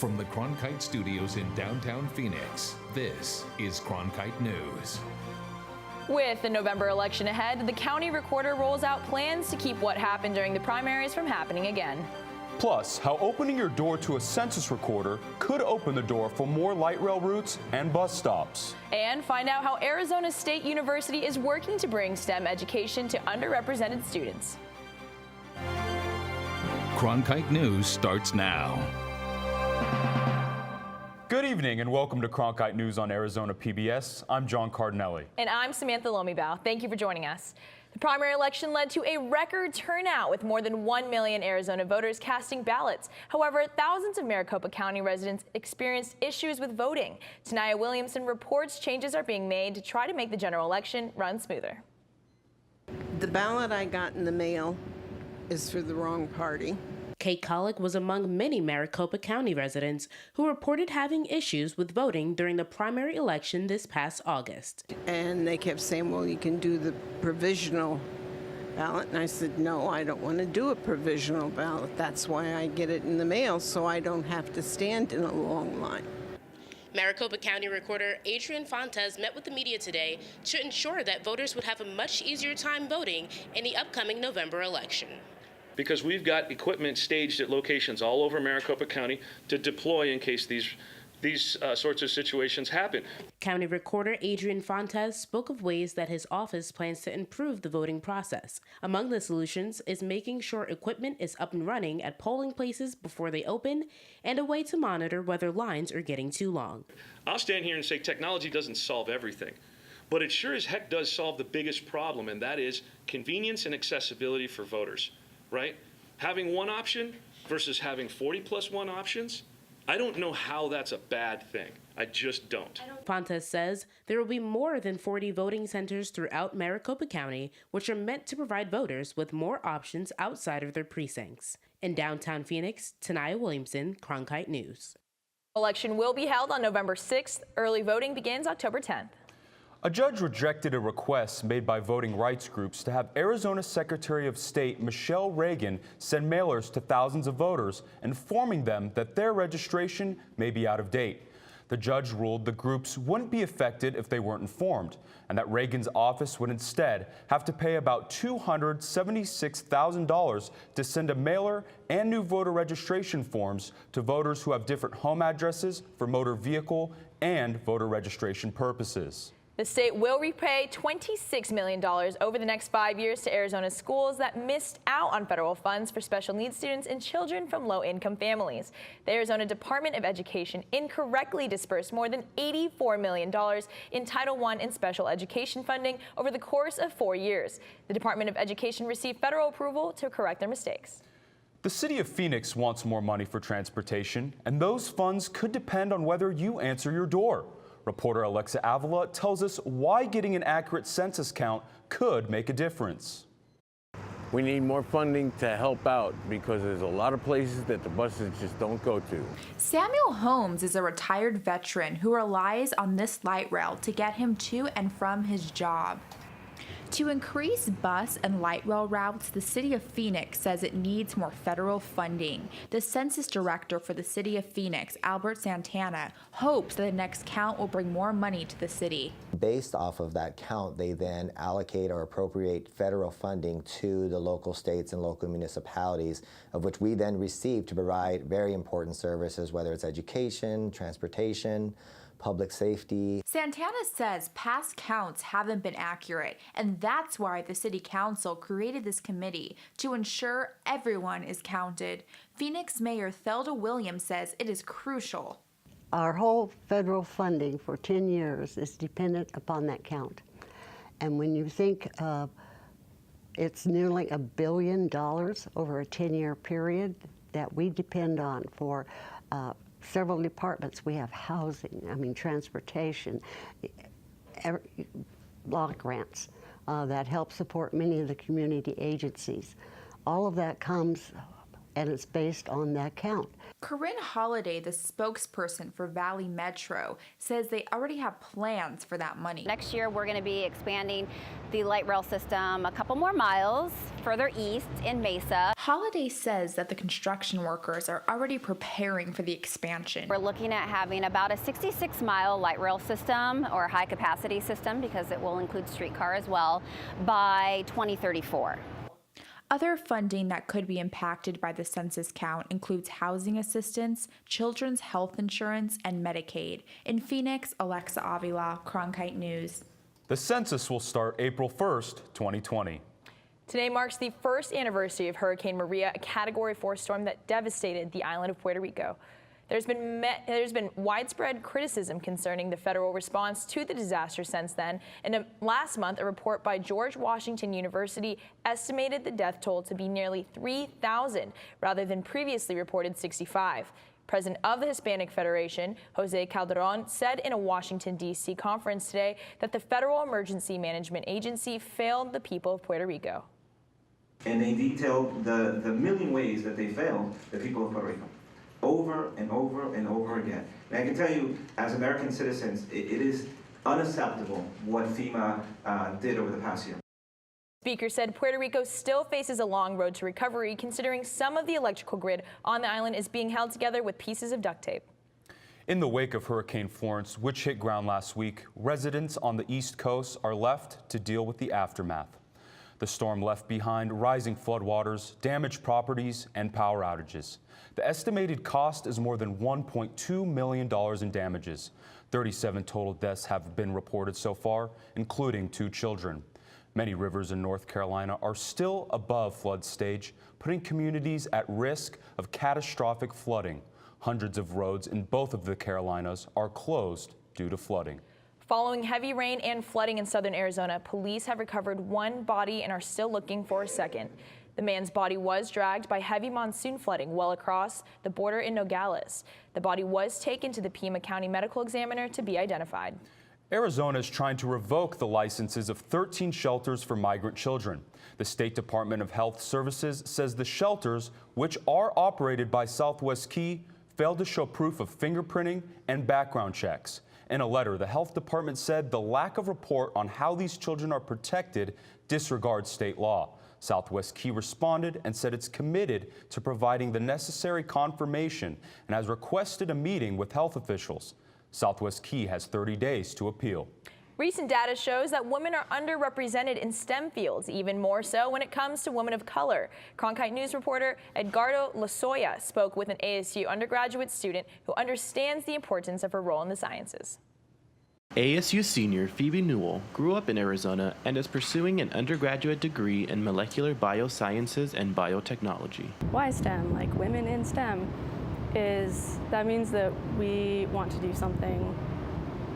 From the Cronkite studios in downtown Phoenix, this is Cronkite News. With the November election ahead, the county recorder rolls out plans to keep what happened during the primaries from happening again. Plus, how opening your door to a census recorder could open the door for more light rail routes and bus stops. And find out how Arizona State University is working to bring STEM education to underrepresented students. Cronkite News starts now. Good evening and welcome to Cronkite News on Arizona PBS. I'm John Cardinelli. And I'm Samantha Lomibao. Thank you for joining us. The primary election led to a record turnout with more than 1 million Arizona voters casting ballots. However, thousands of Maricopa County residents experienced issues with voting. Tanaya Williamson reports changes are being made to try to make the general election run smoother. The ballot I got in the mail is for the wrong party. Kate Collick was among many Maricopa County residents who reported having issues with voting during the primary election this past August. And they kept saying, well, you can do the provisional ballot. And I said, no, I don't want to do a provisional ballot. That's why I get it in the mail, so I don't have to stand in a long line. Maricopa County Recorder Adrian Fontes met with the media today to ensure that voters would have a much easier time voting in the upcoming November election. Because we've got equipment staged at locations all over Maricopa County to deploy in case these sorts of situations happen. County Recorder Adrian Fontes spoke of ways that his office plans to improve the voting process. Among the solutions is making sure equipment is up and running at polling places before they open and a way to monitor whether lines are getting too long. I'll stand here and say technology doesn't solve everything, but it sure as heck does solve the biggest problem, and that is convenience and accessibility for voters. Right? Having one option versus having 40 plus one options, I don't know how that's a bad thing. I just don't. Fontes says there will be more than 40 voting centers throughout Maricopa County, which are meant to provide voters with more options outside of their precincts. In downtown Phoenix, Tanaya Williamson, Cronkite News. Election will be held on November 6th. Early voting begins October 10th. A judge rejected a request made by voting rights groups to have Arizona Secretary of State Michelle Reagan send mailers to thousands of voters, informing them that their registration may be out of date. The judge ruled the groups wouldn't be affected if they weren't informed, and that Reagan's office would instead have to pay about $276,000 to send a mailer and new voter registration forms to voters who have different home addresses for motor vehicle and voter registration purposes. The state will repay $26 million over the next 5 years to Arizona schools that missed out on federal funds for special needs students and children from low-income families. The Arizona Department of Education incorrectly dispersed more than $84 million in Title I and special education funding over the course of 4 years. The Department of Education received federal approval to correct their mistakes. The city of Phoenix wants more money for transportation, and those funds could depend on whether you answer your door. Reporter Alexa Avila tells us why getting an accurate census count could make a difference. We need more funding to help out because there's a lot of places that the buses just don't go to. Samuel Holmes is a retired veteran who relies on this light rail to get him to and from his job. To increase bus and light rail routes, the city of Phoenix says it needs more federal funding. The census director for the city of Phoenix, Albert Santana, hopes that the next count will bring more money to the city. Based off of that count, they then allocate or appropriate federal funding to the local states and local municipalities, of which we then receive to provide very important services, whether it's education, transportation, public safety. Santana says past counts haven't been accurate, and that's why the city council created this committee to ensure everyone is counted. Phoenix Mayor THELDA Williams says it is crucial. Our whole federal funding for 10 years is dependent upon that count. And when you think it's nearly $1 billion over a 10-year period that we depend on for several departments. We have housing, transportation, block grants that help support many of the community agencies. All of that comes and it's based on that count. Corinne Holliday, the spokesperson for Valley Metro, says they already have plans for that money. Next year, we're going to be expanding the light rail system a couple more miles further east in Mesa. Holiday says that the construction workers are already preparing for the expansion. We're looking at having about a 66-mile light rail system or high-capacity system, because it will include streetcar as well, by 2034. Other funding that could be impacted by the census count includes housing assistance, children's health insurance, and Medicaid. In Phoenix, Alexa Avila, Cronkite News. The census will start April 1st, 2020. Today marks the first anniversary of Hurricane Maria, a Category 4 storm that devastated the island of Puerto Rico. There's been widespread criticism concerning the federal response to the disaster since then. And last month, a report by George Washington University estimated the death toll to be nearly 3,000, rather than previously reported 65. President of the Hispanic Federation, Jose Calderon, said in a Washington, D.C. conference today that the Federal Emergency Management Agency failed the people of Puerto Rico. And they detailed the million ways that they failed the people of Puerto Rico, over and over and over again. And I can tell you, as American citizens, it is unacceptable what FEMA did over the past year. The speaker said Puerto Rico still faces a long road to recovery, considering some of the electrical grid on the island is being held together with pieces of duct tape. In the wake of Hurricane Florence, which hit ground last week, residents on the East Coast are left to deal with the aftermath. The storm left behind rising floodwaters, damaged properties, and power outages. The estimated cost is more than $1.2 million in damages. 37 total deaths have been reported so far, including 2 children. Many rivers in North Carolina are still above flood stage, putting communities at risk of catastrophic flooding. Hundreds of roads in both of the Carolinas are closed due to flooding. Following heavy rain and flooding in southern Arizona, police have recovered 1 body and are still looking for a second. The man's body was dragged by heavy monsoon flooding well across the border in Nogales. The body was taken to the Pima County Medical Examiner to be identified. Arizona is trying to revoke the licenses of 13 shelters for migrant children. The State Department of Health Services says the shelters, which are operated by Southwest Key, failed to show proof of fingerprinting and background checks. In a letter, the health department said the lack of report on how these children are protected disregards state law. Southwest Key responded and said it's committed to providing the necessary confirmation and has requested a meeting with health officials. Southwest Key has 30 days to appeal. Recent data shows that women are underrepresented in STEM fields, even more so when it comes to women of color. Cronkite News reporter Edgardo Lozoya spoke with an ASU undergraduate student who understands the importance of her role in the sciences. ASU senior Phoebe Newell grew up in Arizona and is pursuing an undergraduate degree in molecular biosciences and biotechnology. Why STEM? Like women in STEM that means that we want to do something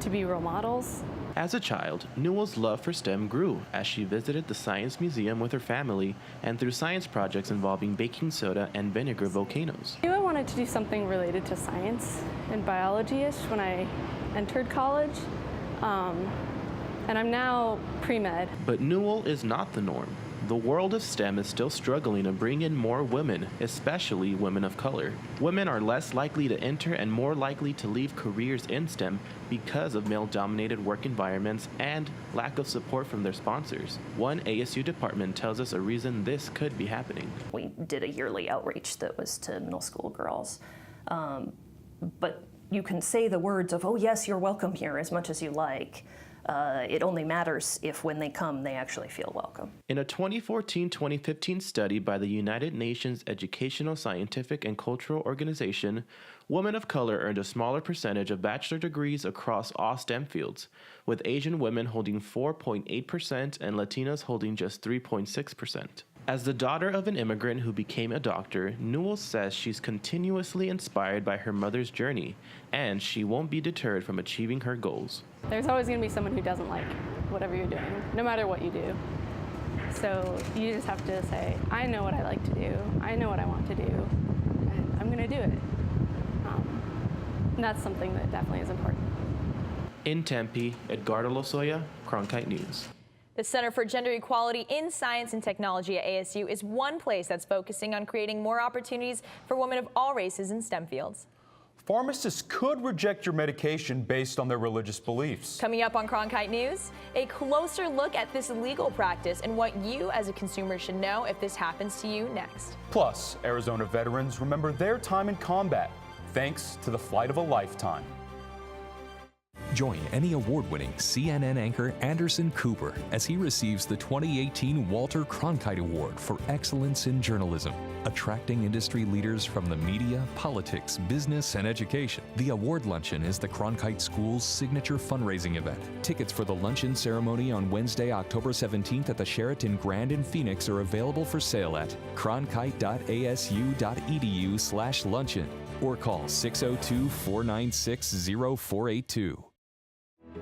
to be role models. As a child, Newell's love for STEM grew as she visited the Science Museum with her family and through science projects involving baking soda and vinegar volcanoes. I knew I wanted to do something related to science and biology-ish when I entered college, and I'm now pre-med. But Newell is not the norm. The world of STEM is still struggling to bring in more women, especially women of color. Women are less likely to enter and more likely to leave careers in STEM because of male-dominated work environments and lack of support from their sponsors. One ASU department tells us a reason this could be happening. We did a yearly outreach that was to middle school girls, but you can say the words of, oh yes, you're welcome here as much as you like. It only matters if when they come, they actually feel welcome. In a 2014-2015 study by the United Nations Educational, Scientific, and Cultural Organization, women of color earned a smaller percentage of bachelor degrees across all STEM fields, with Asian women holding 4.8% and Latinas holding just 3.6%. As the daughter of an immigrant who became a doctor, Newell says she's continuously inspired by her mother's journey, and she won't be deterred from achieving her goals. There's always going to be someone who doesn't like whatever you're doing, no matter what you do. So you just have to say, I know what I like to do, I know what I want to do, and I'm going to do it. And that's something that definitely is important. In Tempe, Edgardo Lozoya, Cronkite News. The Center for Gender Equality in Science and Technology at ASU is one place that's focusing on creating more opportunities for women of all races in STEM fields. Pharmacists could reject your medication based on their religious beliefs. Coming up on Cronkite News, a closer look at this legal practice and what you as a consumer should know if this happens to you next. Plus, Arizona veterans remember their time in combat, thanks to the flight of a lifetime. Join Emmy Award-winning CNN anchor Anderson Cooper as he receives the 2018 Walter Cronkite Award for Excellence in Journalism. Attracting industry leaders from the media, politics, business, and education. The award luncheon is the Cronkite School's signature fundraising event. Tickets for the luncheon ceremony on Wednesday, October 17th at the Sheraton Grand in Phoenix are available for sale at cronkite.asu.edu/luncheon or call 602-496-0482.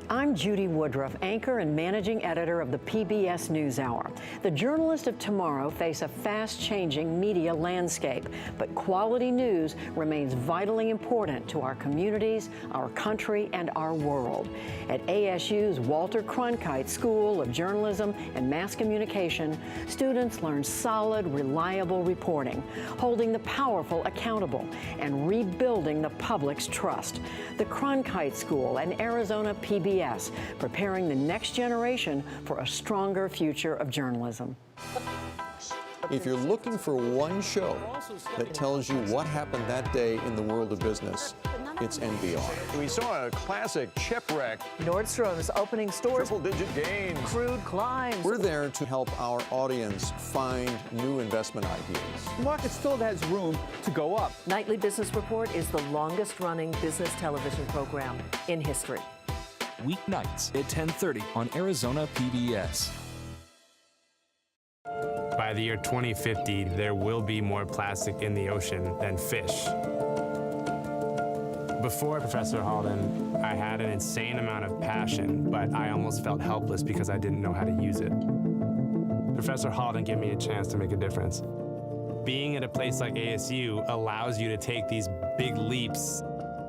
I'm Judy Woodruff, anchor and managing editor of the PBS NewsHour. The journalists of tomorrow face a fast-changing media landscape, but quality news remains vitally important to our communities, our country, and our world. At ASU's Walter Cronkite School of Journalism and Mass Communication, students learn solid, reliable reporting, holding the powerful accountable, and rebuilding the public's trust. The Cronkite School and Arizona PBS, preparing the next generation for a stronger future of journalism. If you're looking for one show that tells you what happened that day in the world of business, it's NBR. We saw a classic shipwreck. Nordstrom's opening stores. Triple-digit gains. Crude climbs. We're there to help our audience find new investment ideas. The market still has room to go up. Nightly Business Report is the longest-running business television program in history. Weeknights at 10:30 on Arizona PBS. By the year 2050, there will be more plastic in the ocean than fish. Before Professor Halden, I had an insane amount of passion, but I almost felt helpless because I didn't know how to use it. Professor Halden gave me a chance to make a difference. Being at a place like ASU allows you to take these big leaps.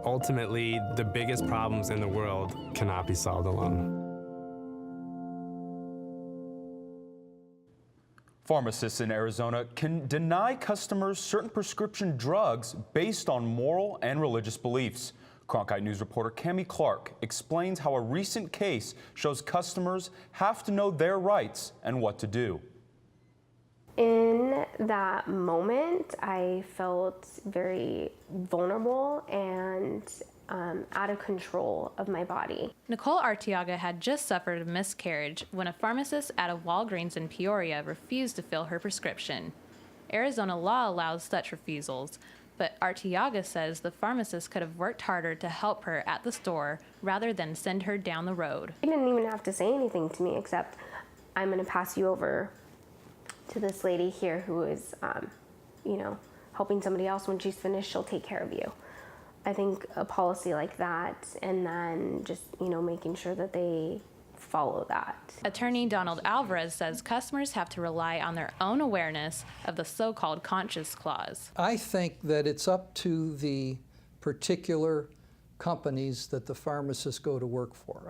Ultimately, the biggest problems in the world cannot be solved alone. Pharmacists in Arizona can deny customers certain prescription drugs based on moral and religious beliefs. Cronkite News reporter Cami Clark explains how a recent case shows customers have to know their rights and what to do. In that moment, I felt very vulnerable and out of control of my body. Nicole Arteaga had just suffered a miscarriage when a pharmacist at a Walgreens in Peoria refused to fill her prescription. Arizona law allows such refusals, but Arteaga says the pharmacist could have worked harder to help her at the store rather than send her down the road. He didn't even have to say anything to me except, I'm going to pass you over to this lady here who is, helping somebody else. When she's finished, she'll take care of you. I think a policy like that, and then just, making sure that they follow that. Attorney Donald Alvarez says customers have to rely on their own awareness of the so-called conscience clause. I think that it's up to the particular companies that the pharmacists go to work for.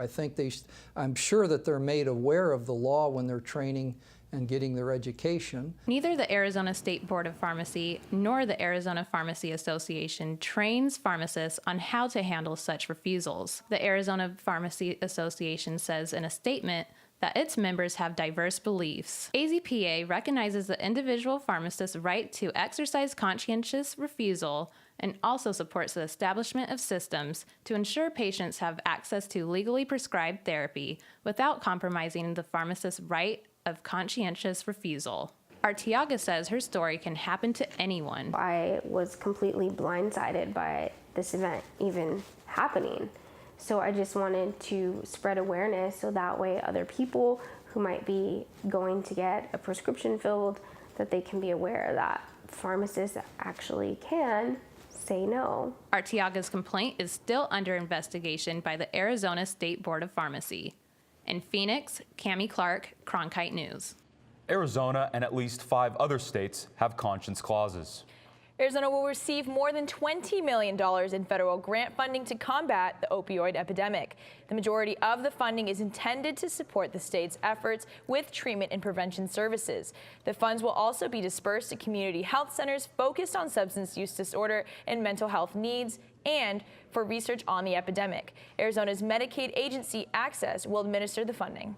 I'm sure that they're made aware of the law when they're training and getting their education. Neither the Arizona State Board of Pharmacy nor the Arizona Pharmacy Association trains pharmacists on how to handle such refusals. The Arizona Pharmacy Association says in a statement that its members have diverse beliefs. AZPA recognizes the individual pharmacist's right to exercise conscientious refusal and also supports the establishment of systems to ensure patients have access to legally prescribed therapy without compromising the pharmacist's right of conscientious refusal. Arteaga says her story can happen to anyone. I was completely blindsided by this event even happening. So I just wanted to spread awareness so that way other people who might be going to get a prescription filled, that they can be aware that pharmacists actually can say no. Arteaga's complaint is still under investigation by the Arizona State Board of Pharmacy. In Phoenix, Cami Clark, Cronkite News. Arizona and at least 5 other states have conscience clauses. Arizona will receive more than $20 million in federal grant funding to combat the opioid epidemic. The majority of the funding is intended to support the state's efforts with treatment and prevention services. The funds will also be dispersed to community health centers focused on substance use disorder and mental health needs, and for research on the epidemic. Arizona's Medicaid agency, Access, will administer the funding.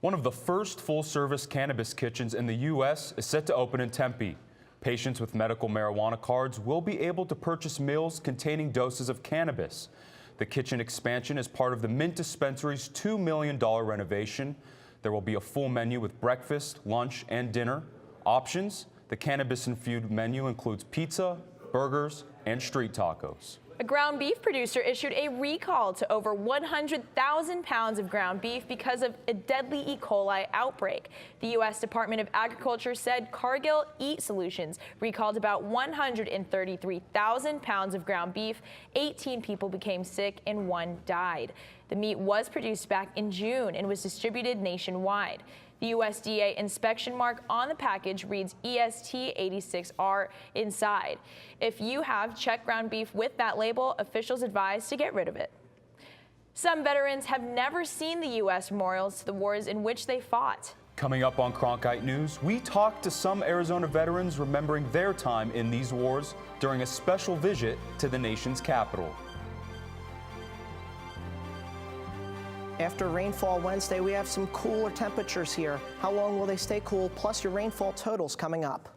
One of the first full-service cannabis kitchens in the U.S. is set to open in Tempe. Patients with medical marijuana cards will be able to purchase meals containing doses of cannabis. The kitchen expansion is part of the Mint Dispensary's $2 million renovation. There will be a full menu with breakfast, lunch, and dinner. Options: the cannabis-infused menu includes pizza, burgers, and street tacos. A ground beef producer issued a recall to over 100,000 pounds of ground beef because of a deadly E. coli outbreak. The U.S. Department of Agriculture said Cargill Eat Solutions recalled about 133,000 pounds of ground beef. 18 people became sick and 1 died. The meat was produced back in June and was distributed nationwide. The USDA inspection mark on the package reads EST86R inside. If you have checked ground beef with that label, officials advise to get rid of it. Some veterans have never seen the U.S. memorials to the wars in which they fought. Coming up on Cronkite News, we talked to some Arizona veterans remembering their time in these wars during a special visit to the nation's capital. After rainfall Wednesday, we have some cooler temperatures here. How long will they stay cool? Plus your rainfall totals coming up.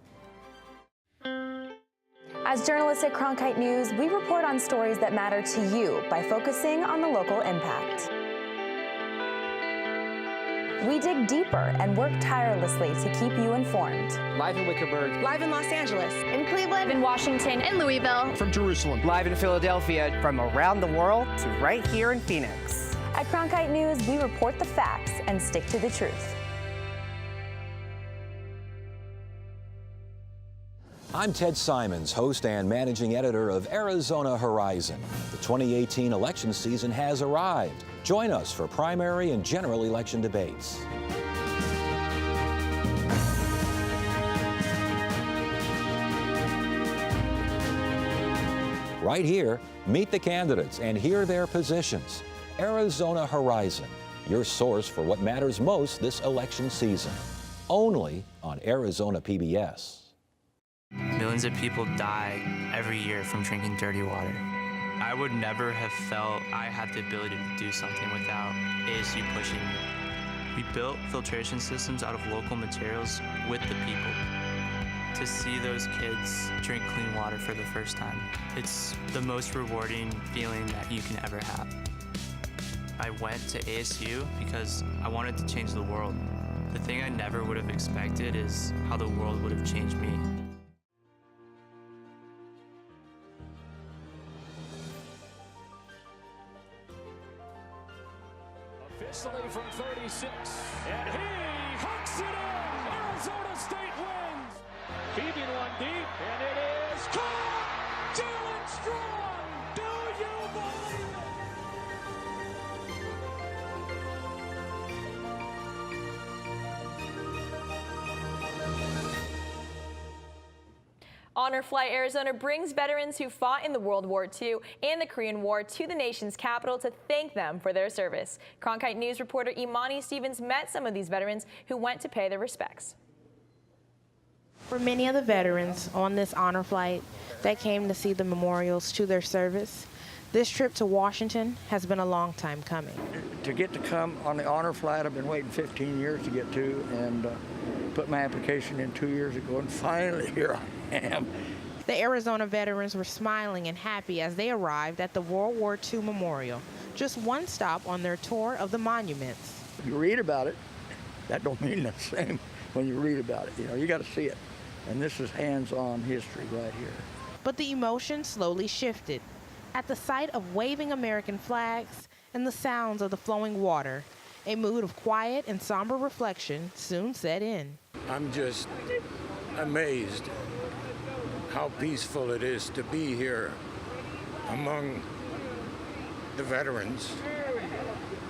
As journalists at Cronkite News, we report on stories that matter to you by focusing on the local impact. We dig deeper and work tirelessly to keep you informed. Live in Wickerburg. Live in Los Angeles. In Cleveland. In Washington. In Louisville. From Jerusalem. Live in Philadelphia. From around the world to right here in Phoenix. At Cronkite News, we report the facts and stick to the truth. I'm Ted Simons, host and managing editor of Arizona Horizon. The 2018 election season has arrived. Join us for primary and general election debates. Right here, meet the candidates and hear their positions. Arizona Horizon, your source for what matters most this election season. Only on Arizona PBS. Millions of people die every year from drinking dirty water. I would never have felt I had the ability to do something without ASU pushing me. We built filtration systems out of local materials with the people. To see those kids drink clean water for the first time, it's the most rewarding feeling that you can ever have. I went to ASU because I wanted to change the world. The thing I never would have expected is how the world would have changed me. Officially from 36, and he hooks it in! Arizona State wins! Keeping one deep, and it is caught! Jalen Strong! Do you believe it? Honor Flight Arizona brings veterans who fought in the World War II and the Korean War to the nation's capital to thank them for their service. Cronkite News reporter Imani Stevens met some of these veterans who went to pay their respects. For many of the veterans on this honor flight that came to see the memorials to their service, this trip to Washington has been a long time coming. To get to come on the honor flight, I've been waiting 15 years to get to, and put my application in 2 years ago, and finally here I am. The Arizona veterans were smiling and happy as they arrived at the World War II Memorial, just one stop on their tour of the monuments. You read about it, that don't mean the same when you read about it. You know, you got to see it. And this is hands-on history right here. But the emotion slowly shifted. At the sight of waving American flags and the sounds of the flowing water, a mood of quiet and somber reflection soon set in. I'm just amazed how peaceful it is to be here among the veterans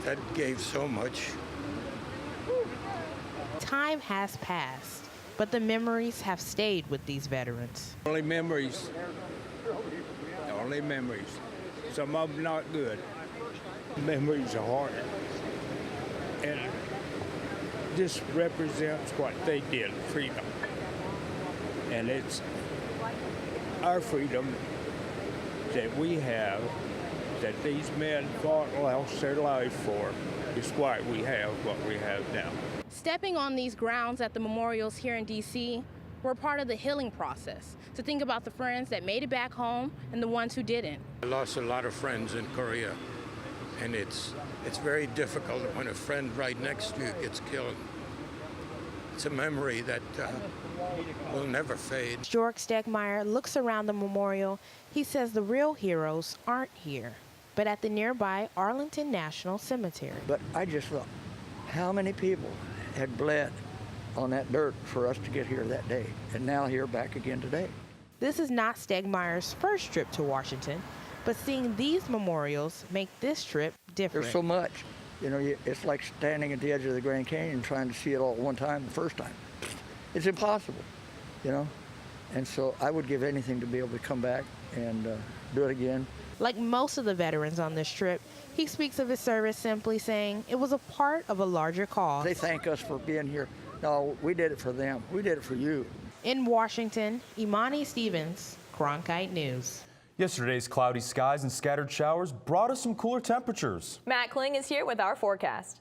that gave so much. Time has passed, But the memories have stayed with these veterans. Only memories. Only memories. Some of them not good. Memories are hard. And this represents what they did, freedom. And it's our freedom that we have, that these men fought and lost their life for, is why we have what we have now. Stepping on these grounds at the memorials here in D.C. were part of the healing process, to think about the friends that made it back home and the ones who didn't. I lost a lot of friends in Korea, and it's very difficult when a friend right next to you gets killed. It's a memory that will never fade. George STEGMEIR looks around the memorial. He says the real heroes aren't here, but at the nearby Arlington National Cemetery. But I just thought, how many people had bled on that dirt for us to get here that day, and now here back again today. This is not STEGMEIR's first trip to Washington, but seeing these memorials make this trip different. There's so much. You know, it's like standing at the edge of the Grand Canyon trying to see it all at one time the first time. It's impossible, you know? And so I would give anything to be able to come back and do it again. Like most of the veterans on this trip, he speaks of his service simply saying it was a part of a larger cause. They thank us for being here. No, we did it for them. We did it for you. In Washington, Imani Stevens, Cronkite News. Yesterday's cloudy skies and scattered showers brought us some cooler temperatures. Matt KLING is here with our forecast.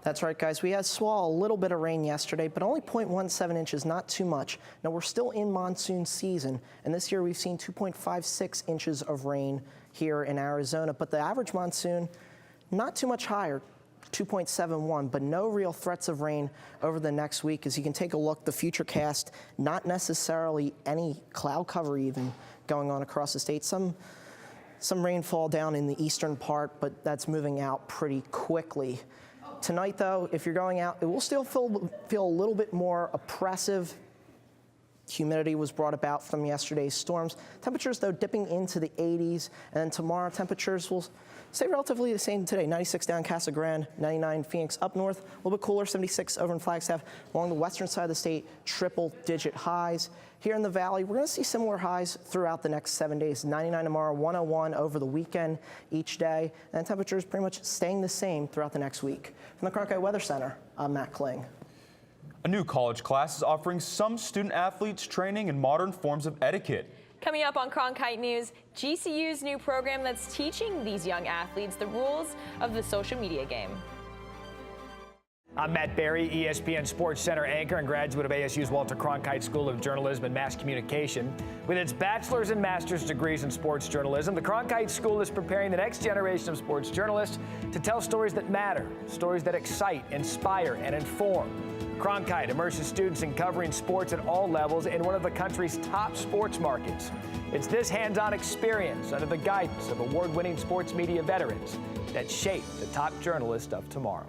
That's right, guys. We saw a little bit of rain yesterday, but only 0.17 inches, not too much. Now, we're still in monsoon season, and this year we've seen 2.56 inches of rain here in Arizona, but the average monsoon, not too much higher, 2.71, but no real threats of rain over the next week. As you can take a look, the future cast, not necessarily any cloud cover even going on across the state. Some rainfall down in the eastern part, but that's moving out pretty quickly. Tonight, though, if you're going out, it will still feel a little bit more oppressive. Humidity was brought about from yesterday's storms. Temperatures, though, dipping into the 80s. And then tomorrow, temperatures will stay relatively the same today. 96 down Casa Grande, 99 Phoenix up north. A little bit cooler, 76 over in Flagstaff. Along the western side of the state, triple-digit highs. Here in the valley, we're going to see similar highs throughout the next 7 days. 99 tomorrow, 101 over the weekend each day. And temperatures pretty much staying the same throughout the next week. From the Cronkite Weather Center, I'm Matt KLING. A new college class is offering some student athletes training in modern forms of etiquette. Coming up on Cronkite News, GCU's new program that's teaching these young athletes the rules of the social media game. I'm Matt Berry, ESPN Sports Center anchor and graduate of ASU's Walter Cronkite School of Journalism and Mass Communication. With its bachelor's and master's degrees in sports journalism, the Cronkite School is preparing the next generation of sports journalists to tell stories that matter, stories that excite, inspire, and inform. Cronkite immerses students in covering sports at all levels in one of the country's top sports markets. It's this hands-on experience under the guidance of award-winning sports media veterans that shape the top journalists of tomorrow.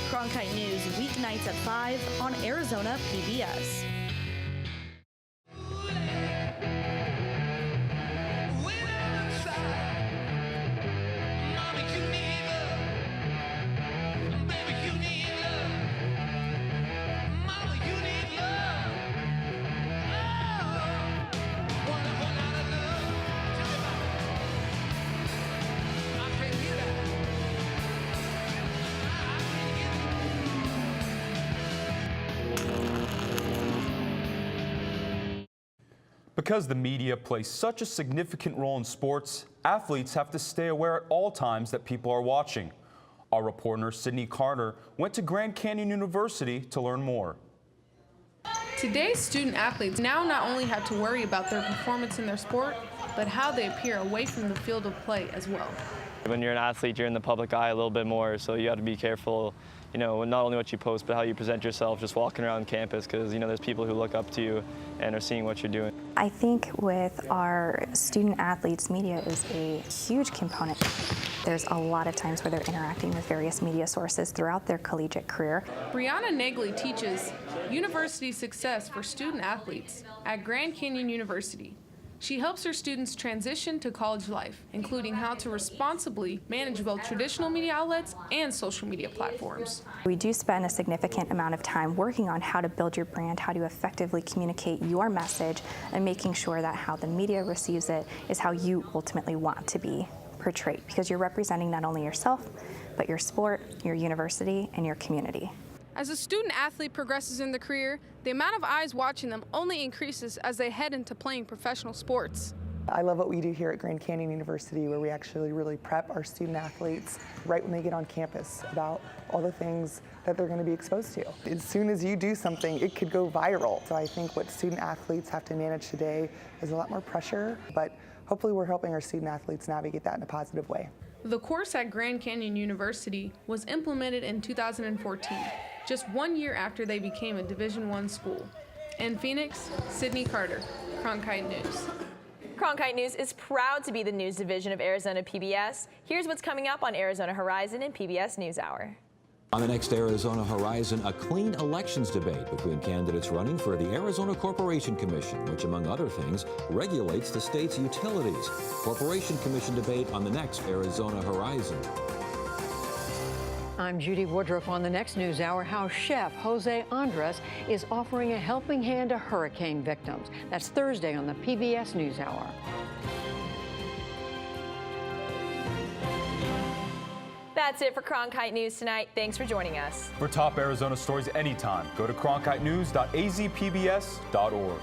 Cronkite News, weeknights at 5 on Arizona PBS. Because the media plays such a significant role in sports, athletes have to stay aware at all times that people are watching. Our reporter, Sydney Carter, went to Grand Canyon University to learn more. Today's student athletes now not only have to worry about their performance in their sport, but how they appear away from the field of play as well. When you're an athlete, you're in the public eye a little bit more, so you have to be careful, you know, not only what you post, but how you present yourself just walking around campus, because, you know, there's people who look up to you and are seeing what you're doing. I think with our student athletes, media is a huge component. There's a lot of times where they're interacting with various media sources throughout their collegiate career. Brianna Nagley teaches University Success for Student Athletes at Grand Canyon University. She helps her students transition to college life, including how to responsibly manage both traditional media outlets and social media platforms. We do spend a significant amount of time working on how to build your brand, how to effectively communicate your message, and making sure that how the media receives it is how you ultimately want to be portrayed, because you're representing not only yourself, but your sport, your university, and your community. As a student athlete progresses in their career, the amount of eyes watching them only increases as they head into playing professional sports. I love what we do here at Grand Canyon University, where we actually really prep our student athletes right when they get on campus about all the things that they're going to be exposed to. As soon as you do something, it could go viral. So I think what student athletes have to manage today is a lot more pressure, but hopefully we're helping our student athletes navigate that in a positive way. The course at Grand Canyon University was implemented in 2014, just 1 year after they became a Division I school. In Phoenix, Sydney Carter, Cronkite News. Cronkite News is proud to be the news division of Arizona PBS. Here's what's coming up on Arizona Horizon and PBS NewsHour. On the next Arizona Horizon, a clean elections debate between candidates running for the Arizona Corporation Commission, which, among other things, regulates the state's utilities. Corporation Commission debate on the next Arizona Horizon. I'm Judy Woodruff. On the next NewsHour, how chef Jose Andres is offering a helping hand to hurricane victims. That's Thursday on the PBS NewsHour. That's it for Cronkite News tonight. Thanks for joining us. For top Arizona stories anytime, go to cronkitenews.azpbs.org.